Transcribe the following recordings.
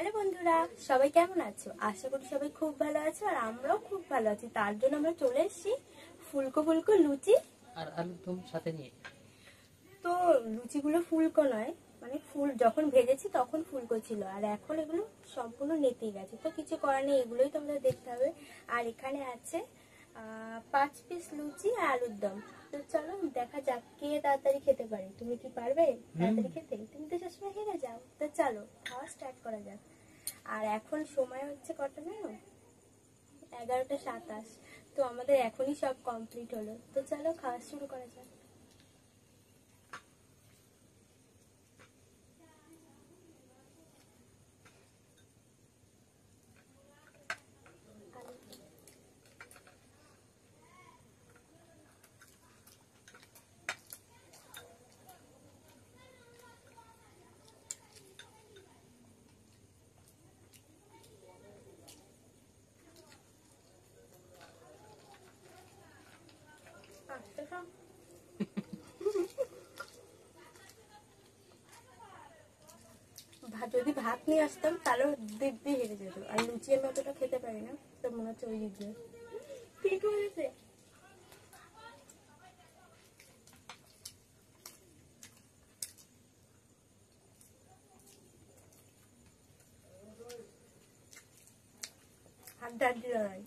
Hello বন্ধুরা, সবাই কেমন আছো? আশা করি সবাই খুব ভালো আছো আর আমরাও খুব ভালো আছি। তার জন্য আমরা চলে এসেছি ফুলকো ফুলকো লুচি আর আলুর দম সাথে নিয়ে। তো লুচিগুলো ফুলকো নয়, মানে ফুল যখন ভেজেছি তখন ফুলকো ছিল, আর এখন এগুলো সম্পূর্ণ নেতে গেছে। তো কিছু করার নেই, এগুলোই তোমাদের দেখতে হবে। আর এখানে আছে 5 পিস লুচি আর আলুর দম। তো চলো দেখা যাক কে তাড়াতাড়ি খেতে পারে। তুমি কি পারবে তাড়াতাড়ি খেতে? তুমি তো সবসময় হেরে যাও। তো চলো খাওয়া স্টার্ট করা যাক। আর এখন সময় হচ্ছে কটা জানো? 11টা 27। তো আমাদের এখনই সব কমপ্লিট হলো। তো চলো খাওয়া শুরু করা যাক। যদি ভাত নিয়ে আসতাম তাহলেও দিব্যি হেরে যেত। আর লুচি আমি অতটা খেতে পারি না, তো মনে হচ্ছে ওই দিক দিয়ে ঠিক হয়েছে। হাত ডাক দিল নাই।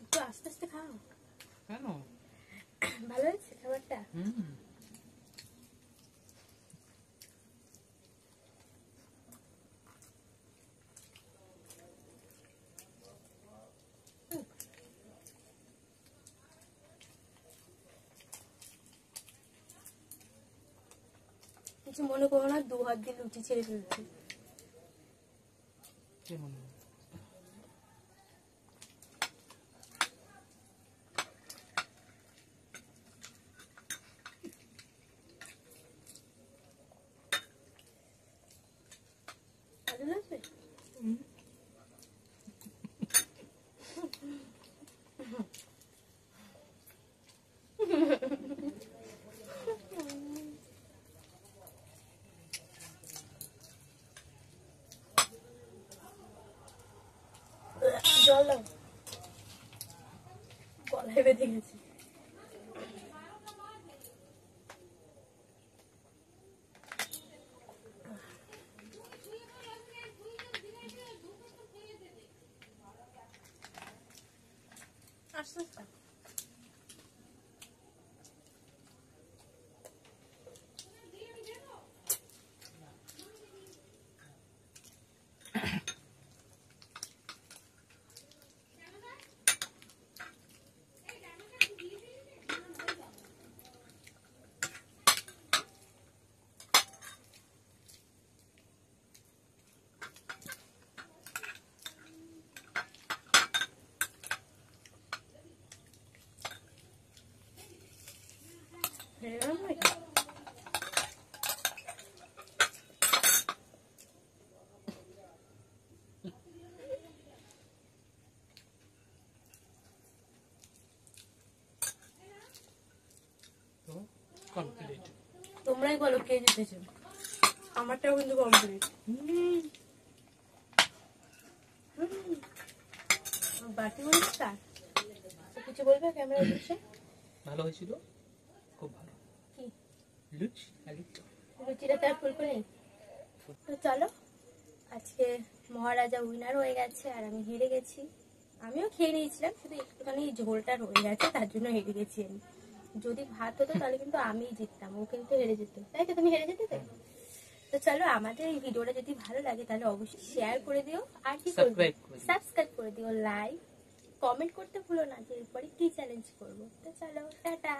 একটু আস্তে আস্তে খাও। কেন? ভালো হয়েছে খাবারটা? কিছু মনে করো না, 2 হাত দিয়ে লুচি ছেড়ে ফেলছি। ভালো লাগবে? জল দাও, গলায় বেঁধে গেছে। আস্তে আস্তে কমপ্লিট। তোমরাই বলো কে জিতেছো। আমারটাও কিন্তু কমপ্লিট। বাকি বলছি কিছু বলবে ক্যামেরা দিচ্ছে? ভালো হয়েছিল, খুব ভালো। কি লুচি আলুর দম। লুচিটা তার ফুলকো নেই। তো চলো, আজকে মহারাজা উইনার হয়ে গেছে আর আমি হেরে গেছি। আমিও খেয়ে নিয়েছিলাম, শুধু একটুখানি ঝোলটা রয়ে গেছে, তার জন্য হেরে গেছি আমি। যদি ভাত হতো তাহলে কিন্তু আমিই জিততাম, ও কিন্তু হেরে যেত। তাই তো? তুমি হেরে যেতে তো? তো চলো, আমাদের এই ভিডিওটা যদি ভালো লাগে তাহলে অবশ্যই শেয়ার করে দিও। আর কি করবে? সাবস্ক্রাইব করে দিও, লাইক কমেন্ট করতে ভুলো না যে এরপরে কি চ্যালেঞ্জ করবো। তো চলো টাটা।